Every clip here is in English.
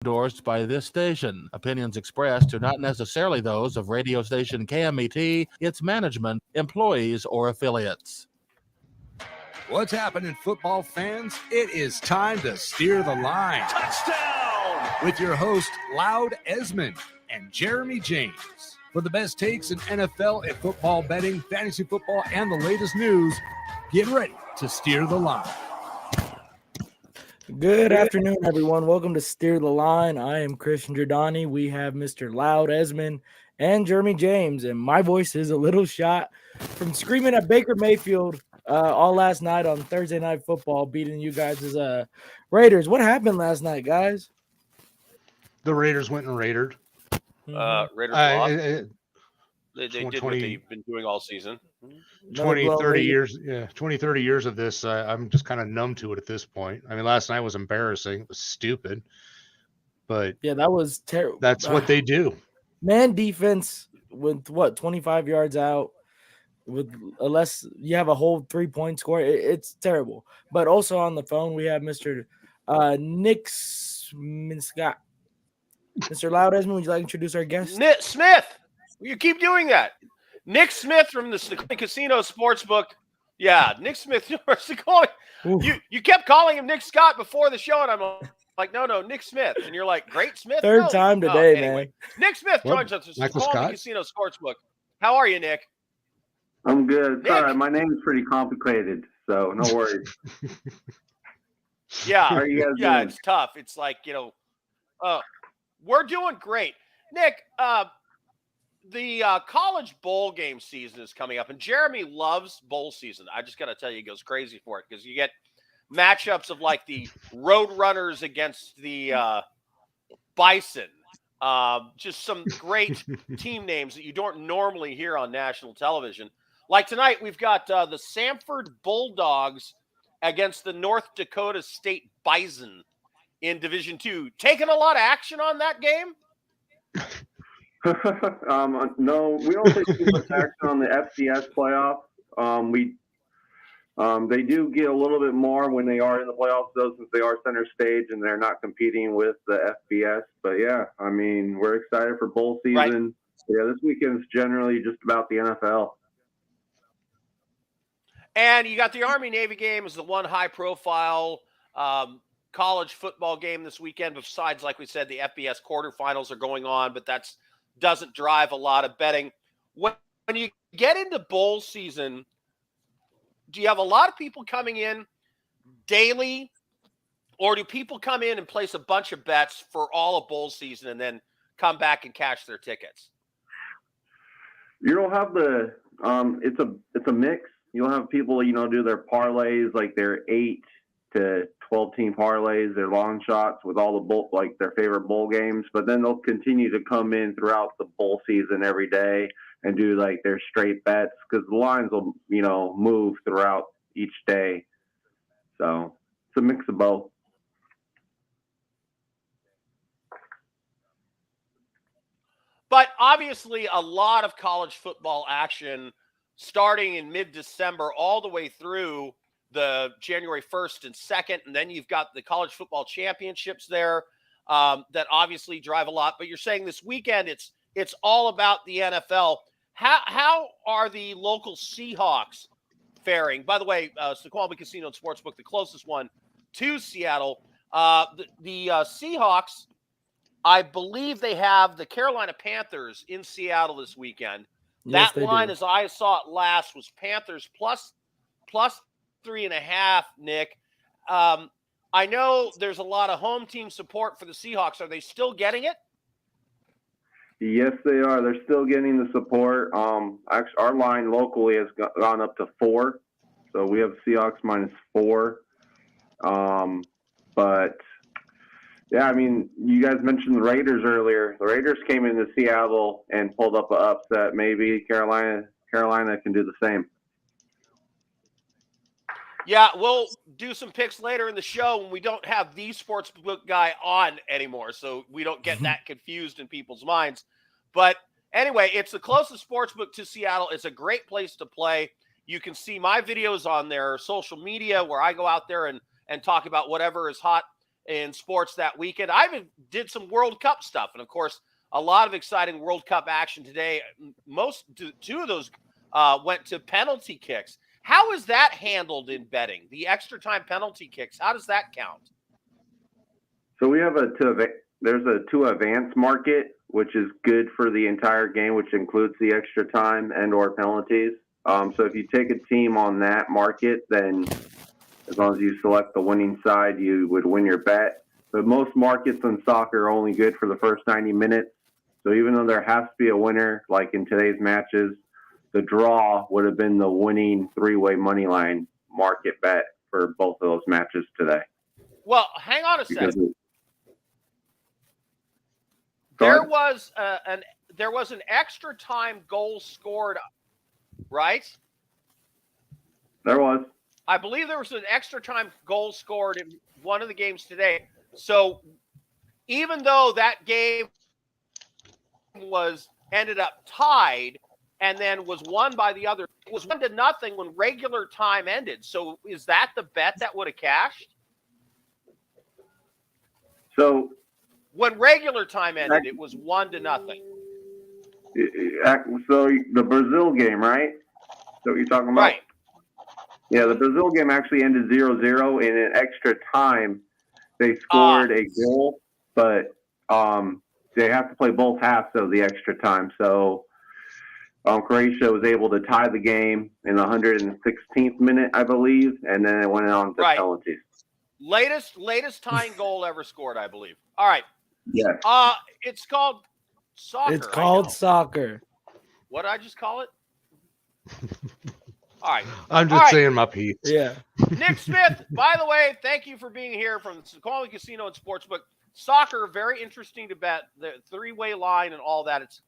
endorsed by this station. Opinions expressed are not necessarily those of radio station KMET, its management, employees, or affiliates. What's happening, football fans? It is time to steer the line. Touchdown! With your host, Loud Esmond and Jeremy James. For the best takes in NFL and football betting, fantasy football, and the latest news, get ready to steer the line. Good afternoon, everyone. Welcome to Steer the Line. I am Christian Giordani. We have Mr. Loud Esmond and Jeremy James, and my voice is a little shot from screaming at Baker Mayfield all last night on Thursday Night Football, beating you guys' Raiders. What happened last night, guys? The Raiders went and raided. Raiders lost. They did 20, what they've been doing all season. 20, 30 years. Yeah, 20, 30 years of this. I'm just kind of numb to it at this point. I mean, last night was embarrassing. It was stupid. But yeah, that was terrible. That's what they do. Man defense with, 25 yards out. Unless you have a whole 3-point score, it's terrible. But also on the phone, we have Mr. Nick Scott. Mr. Loud Esmond, would you like to introduce our guest? Nick Smith. You keep doing that. Nick Smith from the Casino Sportsbook. Yeah, Nick Smith. You kept calling him Nick Scott before the show, and I'm like, no, Nick Smith. And you're like, Great Smith? Third time today, man. Nick Smith joins us. Michael Calling Scott? the Casino Sportsbook. How are you, Nick? I'm good. Nick. All right, my name is pretty complicated, so no worries. Yeah, How are you guys doing? It's tough. It's like, we're doing great. Nick, the college bowl game season is coming up, and Jeremy loves bowl season. I just got to tell you, he goes crazy for it because you get matchups of like the Roadrunners against the Bison. Just some great team names that you don't normally hear on national television. Like tonight, we've got the Sanford Bulldogs against the North Dakota State Bison in Division II. Taking a lot of action on that game? No, we don't take too much action on the FCS playoff. They do get a little bit more when they are in the playoffs, though, since they are center stage and they're not competing with the FBS. But yeah, I mean, we're excited for bowl season. Right. Yeah, this weekend is generally just about the NFL. And you got the Army-Navy game as the one high-profile college football game this weekend. Besides, like we said, the FBS quarterfinals are going on, but that doesn't drive a lot of betting. When you get into bowl season, do you have a lot of people coming in daily, or do people come in and place a bunch of bets for all of bowl season and then come back and cash their tickets? You'll have it's a mix. You'll have people, do their parlays, like their 8 to 12 team parlays, their long shots with all the bowl, like their favorite bowl games. But then they'll continue to come in throughout the bowl season every day and do like their straight bets because the lines will, move throughout each day. So it's a mix of both. But obviously a lot of college football action starting in mid-December all the way through the January 1st and 2nd. And then you've got the college football championships there that obviously drive a lot. But you're saying this weekend it's all about the NFL. How are the local Seahawks faring? By the way, Snoqualmie Casino and Sportsbook, the closest one to Seattle. The Seahawks, I believe they have the Carolina Panthers in Seattle this weekend. Yes, That line, as I saw it last, was Panthers plus 3.5, Nick. I know there's a lot of home team support for the Seahawks. Are they still getting it? Yes, they are. They're still getting the support. Actually, our line locally has gone up to 4. So we have Seahawks -4. But, yeah, I mean, you guys mentioned the Raiders earlier. The Raiders came into Seattle and pulled up an upset. Maybe Carolina can do the same. Yeah, we'll do some picks later in the show when we don't have the sportsbook guy on anymore, so we don't get that confused in people's minds. But anyway, it's the closest sportsbook to Seattle. It's a great place to play. You can see my videos on their social media where I go out there and talk about whatever is hot in sports that weekend. I even did some World Cup stuff. And, of course, a lot of exciting World Cup action today. Two of those went to penalty kicks. How is that handled in betting? The extra time penalty kicks, how does that count? So we have there's a to advance market, which is good for the entire game, which includes the extra time and or penalties. So if you take a team on that market, then as long as you select the winning side, you would win your bet. But most markets in soccer are only good for the first 90 minutes. So even though there has to be a winner, like in today's matches, the draw would have been the winning three-way money line market bet for both of those matches today. Well, hang on a second. There was an extra time goal scored, right? There was. I believe there was an extra time goal scored in one of the games today. So even though that game ended up tied and then was won by the other, it was 1-0 when regular time ended. So is that the bet that would have cashed? So when regular time ended, it was 1-0. So the Brazil game, right? Is that what you're talking about? Right. Yeah, the Brazil game actually ended 0-0. In an extra time, they scored a goal, but they have to play both halves of the extra time. So Croatia was able to tie the game in the 116th minute, I believe, and then it went on to penalties. Latest tying goal ever scored, I believe. All right. Yeah. It's called soccer. It's called soccer. What did I just call it? All right. I'm just saying my piece. Yeah. Nick Smith, by the way, thank you for being here from the Quality Casino and Sportsbook. Soccer, very interesting to bet. The three-way line and all that.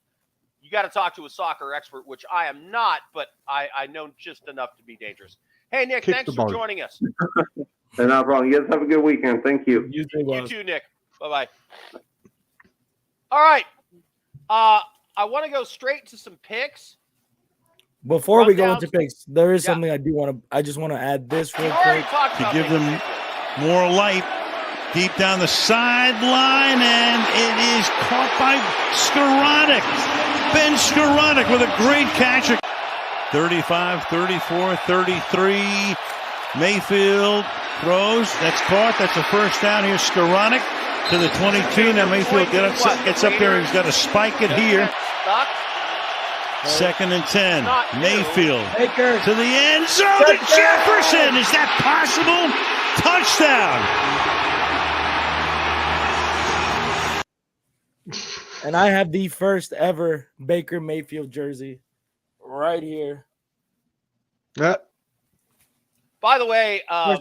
You got to talk to a soccer expert, which I am not, but I know just enough to be dangerous. Hey, Nick, thanks for joining us. No problem. You guys have a good weekend. Thank you. You too, Nick. Bye-bye. All right. I want to go straight to some picks. Before we go into picks, there is something I just want to add this real quick. To give them more light deep down the sideline, and it is caught by Skoranek. Ben Skoranek with a great catch. 35, 34, 33. Mayfield throws. That's caught. That's a first down. Here's Skoranek to the 22. Now Mayfield gets up there. He's got to spike it here. 2nd and 10. Mayfield to the end zone to Jefferson. Is that possible? Touchdown. And I have the first ever Baker Mayfield jersey right here. Yeah. By the way, I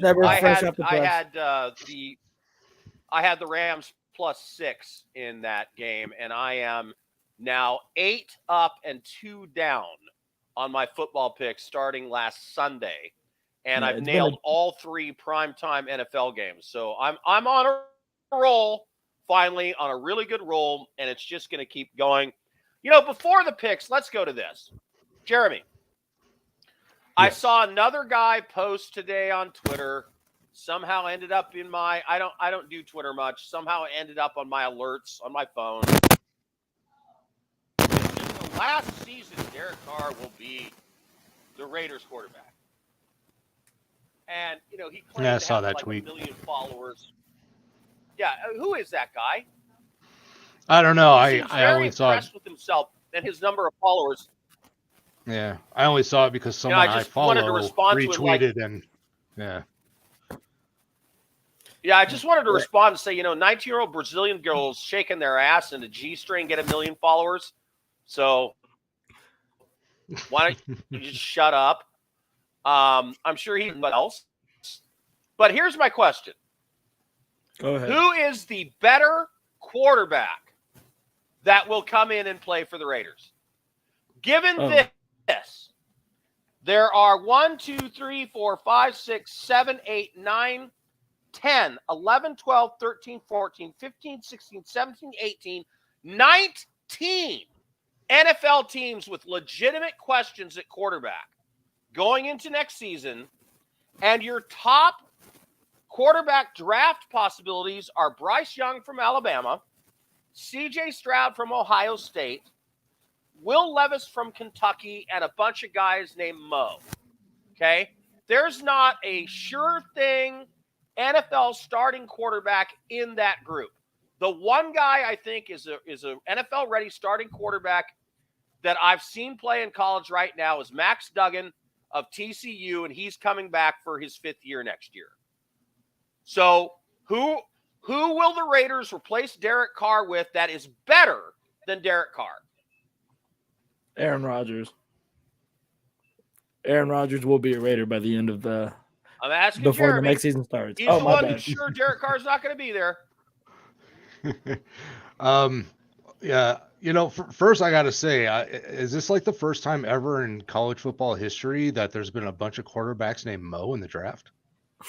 had the Rams +6 in that game, and I am now 8 up and 2 down on my football picks starting last Sunday, and I've nailed all 3 primetime NFL games. So I'm on a roll, finally, on a really good roll, and it's just going to keep going. Before the picks, let's go to this. Jeremy, I saw another guy post today on Twitter. Somehow ended up in my I don't do Twitter much. Somehow it ended up on my alerts on my phone. Last season, Derek Carr will be the Raiders quarterback. And, he claimed I to saw have that like tweet. 1 million followers. Yeah, who is that guy? I don't know. He seems I very only saw it. impressed with himself and his number of followers. Yeah, I only saw it because someone I follow retweeted and yeah. Yeah, I just wanted to respond and say, 19-year-old Brazilian girls shaking their ass in a G-string get 1 million followers. So why don't you just shut up? I'm sure he knows else. But here's my question. Go ahead. Who is the better quarterback that will come in and play for the Raiders? Given this, there are 1, 2, 3, 4, 5, 6, 7, 8, 9, 10, 11, 12, 13, 14, 15, 16, 17, 18, 19 NFL teams with legitimate questions at quarterback going into next season, and your top Quarterback draft possibilities are Bryce Young from Alabama, C.J. Stroud from Ohio State, Will Levis from Kentucky, and a bunch of guys named Mo. Okay? There's not a sure thing NFL starting quarterback in that group. The one guy I think is a NFL-ready starting quarterback that I've seen play in college right now is Max Duggan of TCU, and he's coming back for his 5th year next year. So who will the Raiders replace Derek Carr with that is better than Derek Carr? Aaron Rodgers. Aaron Rodgers will be a Raider by the end of the I'm asking before Jeremy. the next season starts. He's the one who's sure Derek Carr's not going to be there. Yeah, first I got to say, is this like the first time ever in college football history that there's been a bunch of quarterbacks named Mo in the draft?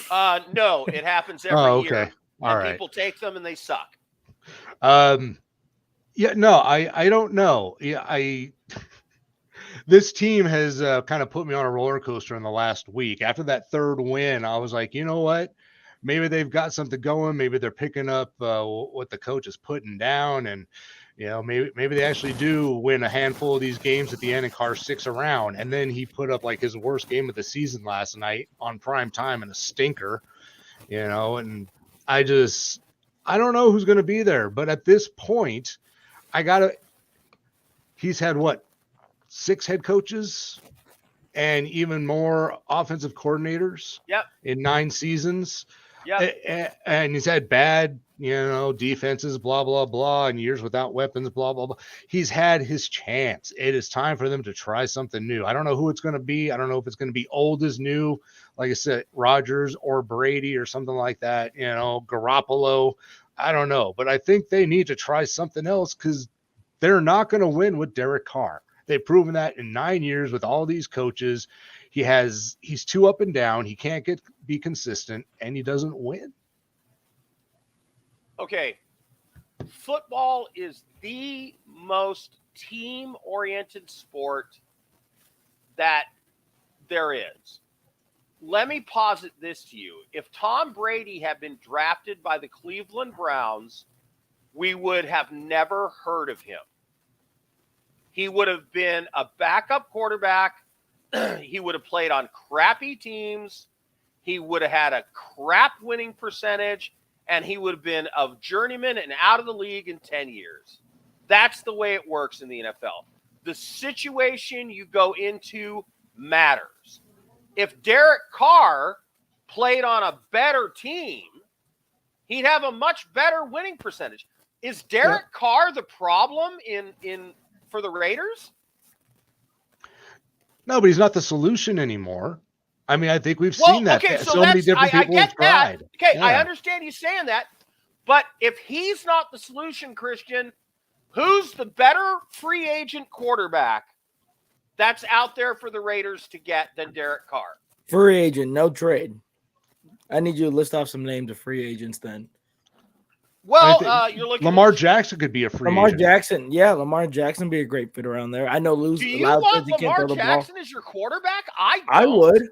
No, it happens every year. All right. People take them and they suck. Yeah, no, I don't know. Yeah, this team has kind of put me on a roller coaster in the last week. After that third win, I was like, you know what? Maybe they've got something going. Maybe they're picking up what the coach is putting down, and maybe they actually do win a handful of these games at the end and Carr sticks around. And then he put up like his worst game of the season last night on prime time and a stinker, and I don't know who's going to be there. But at this point, he's had what, 6 head coaches and even more offensive coordinators in 9 seasons. And he's had bad, defenses, blah, blah, blah, and years without weapons, blah, blah, blah. He's had his chance. It is time for them to try something new. I don't know who it's going to be. I don't know if it's going to be old as new, like I said, Rodgers or Brady or something like that, Garoppolo. I don't know. But I think they need to try something else because they're not going to win with Derek Carr. They've proven that in 9 years with all these coaches. He's too up and down. He can't be consistent, and he doesn't win. Okay. Football is the most team-oriented sport that there is. Let me posit this to you. If Tom Brady had been drafted by the Cleveland Browns, we would have never heard of him. He would have been a backup quarterback. He would have played on crappy teams. He would have had a crap winning percentage, and he would have been a journeyman and out of the league in 10 years. That's the way it works in the NFL. The situation you go into matters. If Derek Carr played on a better team, he'd have a much better winning percentage. Is Derek Carr the problem for the Raiders? No, but he's not the solution anymore. I mean, I think we've seen that. Okay, so many different people have tried. That. Okay, I understand you saying that. But if he's not the solution, Christian, who's the better free agent quarterback that's out there for the Raiders to get than Derek Carr? Free agent, no trade. I need you to list off some names of free agents then. Well, you're looking Lamar Jackson could be a free agent. Lamar Jackson be a great fit around there. I know Do you want Lamar Jackson as your quarterback? I would.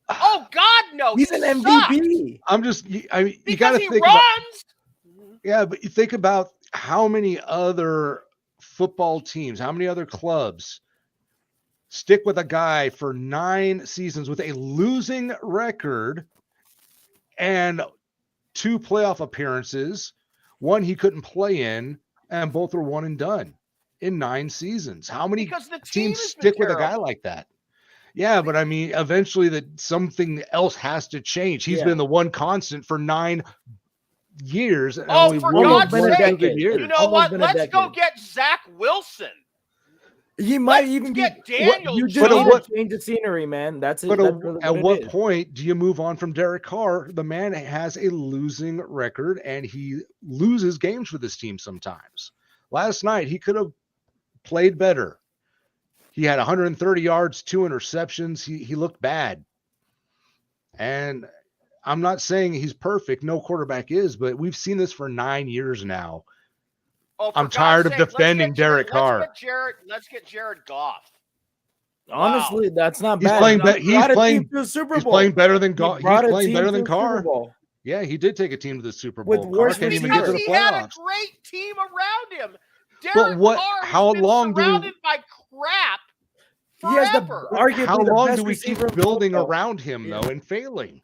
Oh God, no! He's an MVP. You got to think about, but you think about how many other football teams, how many other clubs stick with a guy for 9 seasons with a losing record and 2 playoff appearances, 1 he couldn't play in, and both were 1 and done in 9 seasons. How many teams stick with a guy like that? Yeah, but I mean, eventually something else has to change. He's been the one constant for 9 years. And for God's sake! Years. You know what? Let's go get Zach Wilson. He might even get Daniel. You just need to change the scenery, man. That's it. But at what point do you move on from Derek Carr? The man has a losing record, and he loses games for this team sometimes. Last night, he could have played better. He had 130 yards, 2 interceptions. He looked bad. And I'm not saying he's perfect. No quarterback is, but we've seen this for 9 years now. I'm tired of defending Derek Carr. Let's get Jared Goff. Honestly, that's not bad. He's playing better than Goff. He's playing better than Carr. Yeah, he did take a team to the Super Bowl. With worse Carr can't even get to the He had a playoffs. great team around him. But Derek Carr has how been long surrounded by crap He has forever. How the long best do we keep receiver in building football. around him, though, and failing?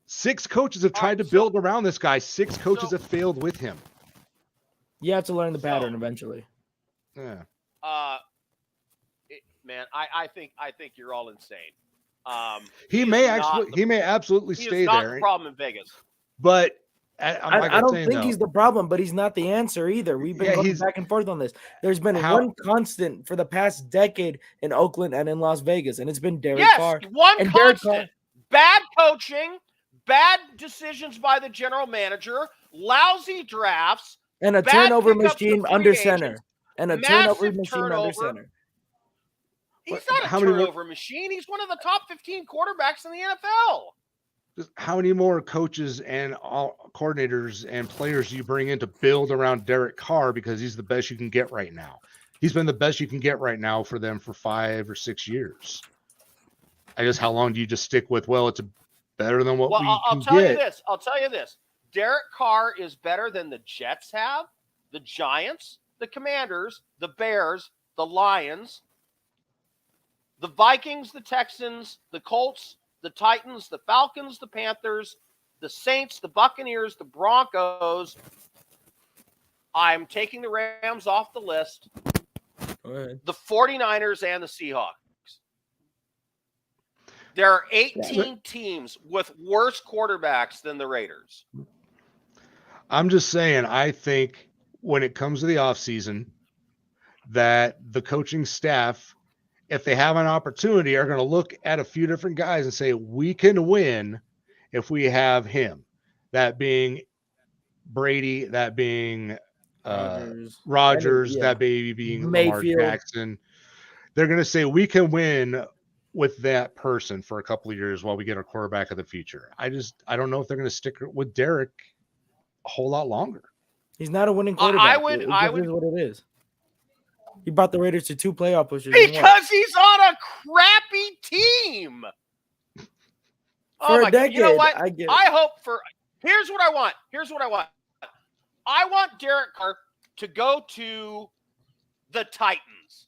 6 coaches have All tried right, to build around this guy. 6 coaches so- have failed with him. You have to learn the pattern eventually. Yeah. Man, I think you're all insane. He may absolutely stay not there. The problem in Vegas. But I don't think he's the problem, but he's not the answer either. We've been going back and forth on this. There's been one constant for the past decade in Oakland and in Las Vegas, and it's been Derek Carr. Yes, one constant. Bad coaching, bad decisions by the general manager, lousy drafts, and a turnover machine under center. And a turnover machine under center. He's not a turnover machine. He's one of the top 15 quarterbacks in the NFL. How many more coaches and coordinators and players do you bring in to build around Derek Carr because he's the best you can get right now? He's been the best you can get right now for them for 5 or 6 years. I guess how long do you just stick with, well, it's better than what we can get? I'll tell you this. Derek Carr is better than the Jets have, the Giants, the Commanders, the Bears, the Lions, the Vikings, the Texans, the Colts, the Titans, the Falcons, the Panthers, the Saints, the Buccaneers, the Broncos. I'm taking the Rams off the list. The 49ers and the Seahawks. There are 18 teams with worse quarterbacks than the Raiders. I'm just saying, I think when it comes to the offseason, that the coaching staff, if they have an opportunity, are going to look at a few different guys and say, we can win if we have him. That being Brady, that being Rodgers, that being Mayfield. Lamar Jackson. They're going to say, we can win with that person for a couple of years while we get our quarterback of the future. I don't know if they're going to stick with Derek a whole lot longer. He's not a winning quarterback. I would. Is what it is. He brought the Raiders to 2 playoff pushes. Because he's on a crappy team. For a decade, you know what? I get it. I hope for. Here's what I want. I want Derek Carr to go to the Titans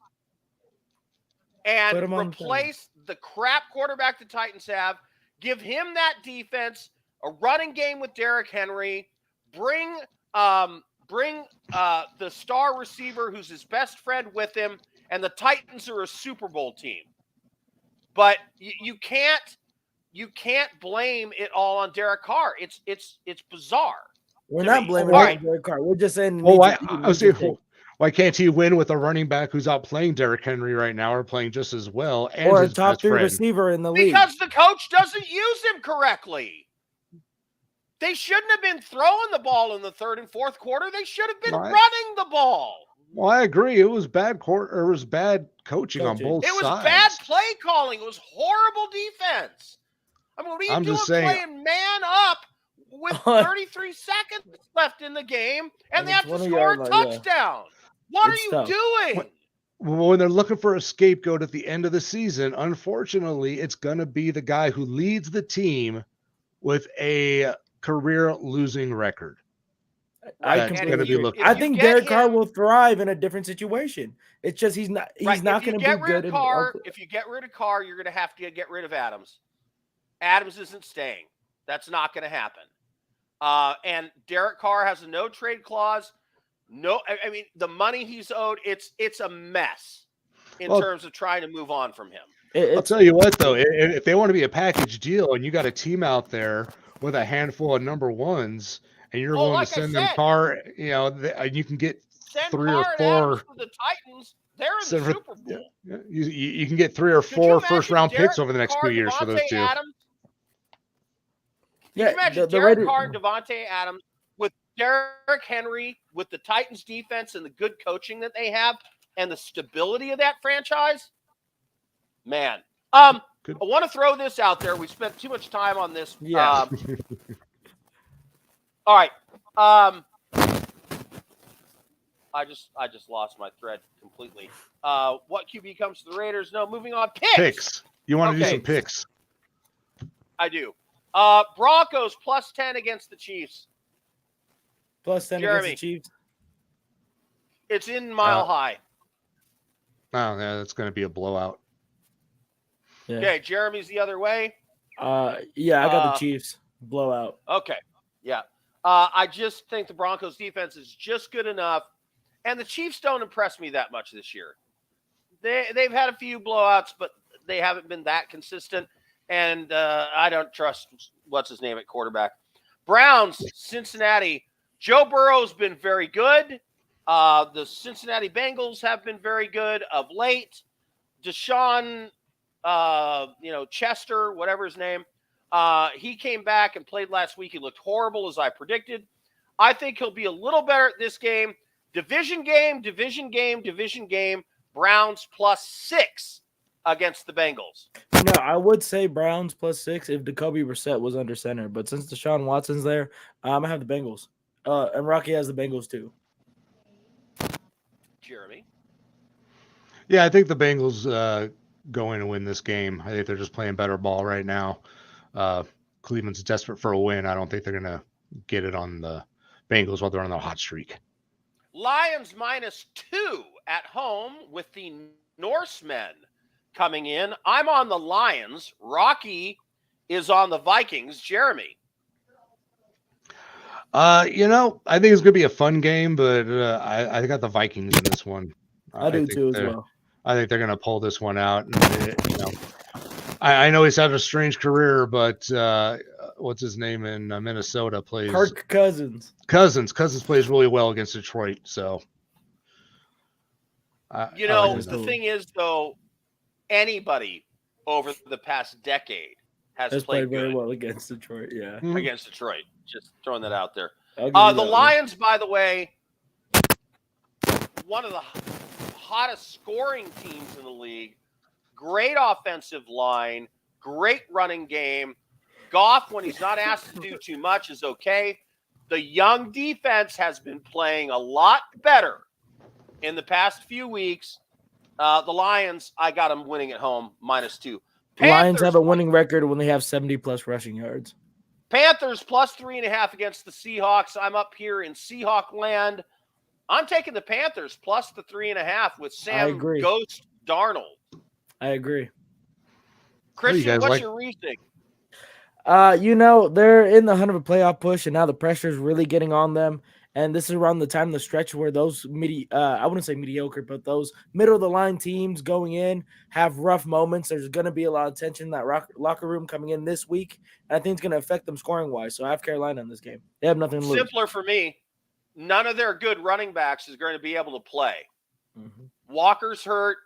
and replace the crap quarterback the Titans have. Give him that defense, a running game with Derrick Henry. Bring the star receiver who's his best friend with him, and the Titans are a Super Bowl team. But you can't blame it all on Derek Carr. It's bizarre. We're not blaming Derek Carr. We're just saying. Why can't he win with a running back who's out playing Derrick Henry right now, or playing just as well, and or a top 3 receiver in the league? Because the coach doesn't use him correctly. They shouldn't have been throwing the ball in the 3rd and 4th quarter. They should have been running the ball. Well, I agree. It was bad coaching on both sides. It was bad play calling. It was horrible defense. I mean, what are you doing playing man up with 33 seconds left in the game, and they have to score a touchdown? What are you doing? When they're looking for a scapegoat at the end of the season, unfortunately, it's going to be the guy who leads the team with a career losing record. I think Derek Carr will thrive in a different situation. It's just he's not going to be good. If you get rid of Carr, you're going to have to get rid of Adams. Adams isn't staying. That's not going to happen. And Derek Carr has a no trade clause. No, I mean the money he's owed. It's a mess in terms of trying to move on from him. I'll tell you what, though, if they want to be a package deal, and you got a team out there with a handful of number ones, and you're willing to send them Carr, you can get 3 or 4 for the Titans. They're in the Super Bowl. You can get 3 or 4 first-round picks over the next 2 years for those 2. Adams? Can you imagine Derek Carr and Devontae Adams with Derrick Henry, with the Titans defense and the good coaching that they have and the stability of that franchise? Man. I want to throw this out there. We spent too much time on this. Yeah. All right. I just lost my thread completely. What QB comes to the Raiders? No, moving on. Picks. You want to do some picks? I do. Broncos plus 10 against the Chiefs. Plus 10 Jeremy. against the Chiefs. It's in Mile High. Oh, yeah, that's going to be a blowout. Yeah. Okay, Jeremy's the other way. Yeah, I got the Chiefs blowout. Okay, yeah. I just think the Broncos defense is just good enough, and the Chiefs don't impress me that much this year. They've had a few blowouts, but they haven't been that consistent, and I don't trust what's his name at quarterback. Browns, Cincinnati. Joe Burrow's been very good. The Cincinnati Bengals have been very good of late. Deshaun, Chester, whatever his name, he came back and played last week. He looked horrible, as I predicted. I think he'll be a little better at this game. Division game. Browns plus 6 against the Bengals. No, I would say Browns plus 6 if Jacoby Brissett was under center. But since Deshaun Watson's there, I have the Bengals. And Rocky has the Bengals too. Jeremy? Yeah, I think the Bengals go in and win this game. I think they're just playing better ball right now. Cleveland's desperate for a win. I don't think they're going to get it on the Bengals while they're on the hot streak. Lions minus 2 at home with the Norsemen coming in. I'm on the Lions. Rocky is on the Vikings. Jeremy? I think it's going to be a fun game, but I got the Vikings in this one. I do too as well. I think they're going to pull this one out. And, I know he's had a strange career, but what's his name in Minnesota plays Kirk Cousins. Cousins plays really well against Detroit. So, the thing is, though, anybody over the past decade has played very well against Detroit. Yeah, against Detroit. Just throwing that out there. The Lions, by the way, one of the hottest scoring teams in the league. Great offensive line, great running game. Goff, when he's not asked to do too much, is okay. The young defense has been playing a lot better in the past few weeks. The Lions, I got them winning at home, minus 2. Panthers, Lions have a winning record when they have 70-plus rushing yards. Panthers plus 3.5 against the Seahawks. I'm up here in Seahawk land. I'm taking the Panthers plus the 3.5 with Sam Ghost Darnold. I agree. Christian, what's your reasoning? They're in the hunt of a playoff push, and now the pressure is really getting on them. And this is around the time of the stretch where those I wouldn't say mediocre, but those middle-of-the-line teams going in have rough moments. There's going to be a lot of tension in that locker room coming in this week, and I think it's going to affect them scoring-wise. So I have Carolina in this game. They have nothing to lose. Simpler for me. None of their good running backs is going to be able to play. Mm-hmm. Walker's hurt.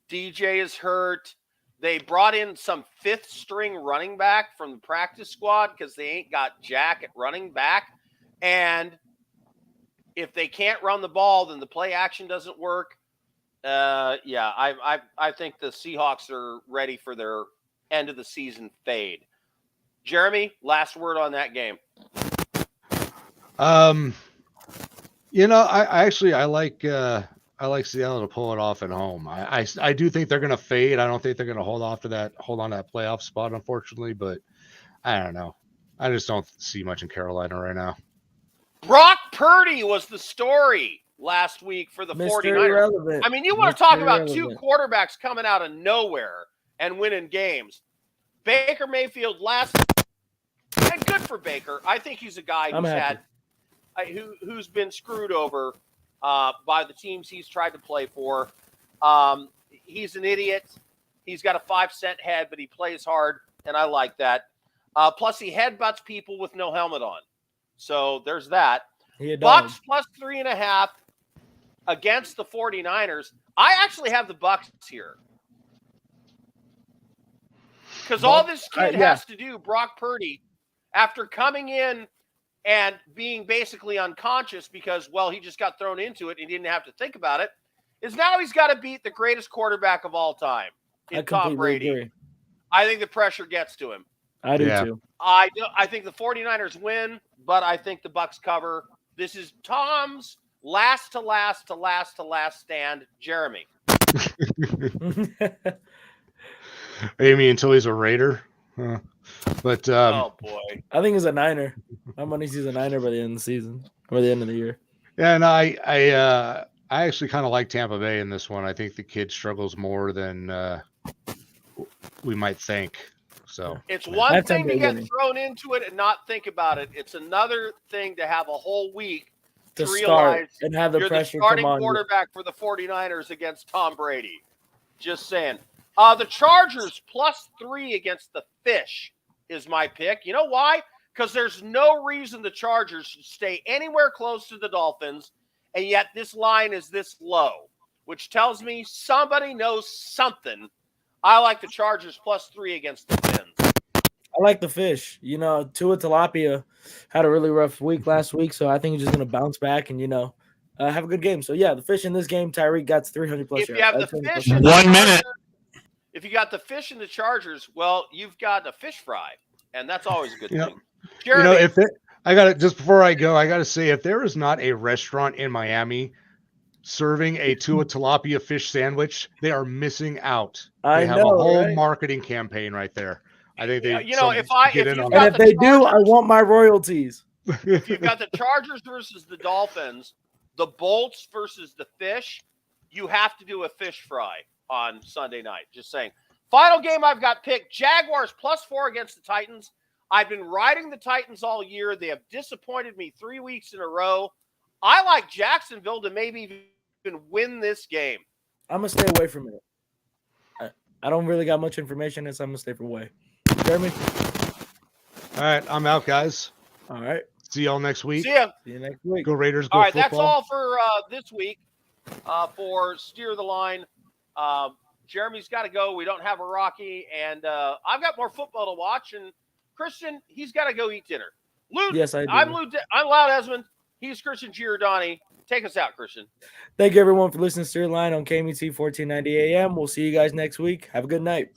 DJ is hurt. They brought in some fifth-string running back from the practice squad because they ain't got Jack at running back. And if they can't run the ball, then the play action doesn't work. I think the Seahawks are ready for their end-of-the-season fade. Jeremy, last word on that game. I like Seattle to pull it off at home. I do think they're going to fade. I don't think they're going to hold on to that playoff spot, unfortunately. But I don't know. I just don't see much in Carolina right now. Brock Purdy was the story last week for the 49ers. Irrelevant. I mean, you want to talk about two quarterbacks coming out of nowhere and winning games. Baker Mayfield and good for Baker. I think he's a guy who's been screwed over by the teams he's tried to play for. He's an idiot. He's got a 5-cent head, but he plays hard, and I like that. Plus, he headbutts people with no helmet on. So there's that. Bucks plus 3.5 against the 49ers. I actually have the Bucks here. Because all this kid has to do, Brock Purdy, after coming in and being basically unconscious because, he just got thrown into it and he didn't have to think about it, is now he's got to beat the greatest quarterback of all time, Tom Brady. Agree. I think the pressure gets to him. I do too. I think the 49ers win, but I think the Bucks cover. This is Tom's last stand. Jeremy. You mean until he's a Raider? But oh boy, I think it's a Niner. My money sees a Niner by the end of the season or the end of the year. Yeah, and I actually kind of like Tampa Bay in this one. I think the kid struggles more than we might think. So it's one thing to get thrown into it and not think about it. It's another thing to have a whole week to realize and have the you're pressure the starting come on quarterback for the 49ers against Tom Brady. Just saying. The Chargers +3 against the Fish is my pick. You know why? Because there's no reason the Chargers should stay anywhere close to the Dolphins, and yet this line is this low, which tells me somebody knows something. I like the Chargers +3 against the Fins. I like the Fish. You know, Tua Tilapia had a really rough week last week, so I think he's just going to bounce back and, have a good game. So, yeah, the Fish in this game, Tyreek got 300 plus yards. If you have the Fish in 1 minute. If you got the Fish and the Chargers, well, you've got a fish fry, and that's always a good thing. Jeremy, I got it just before I go. I got to say, if there is not a restaurant in Miami serving a Tua Tilapia fish sandwich, they are missing out. They have a whole marketing campaign right there. I think they, if they do, I want my royalties. If you've got the Chargers versus the Dolphins, the Bolts versus the Fish, you have to do a fish fry on Sunday night. Just saying. Final game I've got picked, Jaguars +4 against the Titans. I've been riding the Titans all year. They have disappointed me 3 weeks in a row. I like Jacksonville to maybe even win this game. I'm going to stay away from it. I don't really got much information, so I'm going to stay away. Jeremy? All right, I'm out, guys. All right. See y'all next week. See ya. See you next week. Go Raiders, go all right, football. That's all for this week for Steer the Line. Jeremy's got to go. We don't have a Rocky, and I've got more football to watch. And Christian, he's got to go eat dinner. Yes, I do. I'm Loud Esmond. He's Christian Giordani. Take us out, Christian. Thank you, everyone, for listening to Steer the Line on KMT 1490 AM. We'll see you guys next week. Have a good night.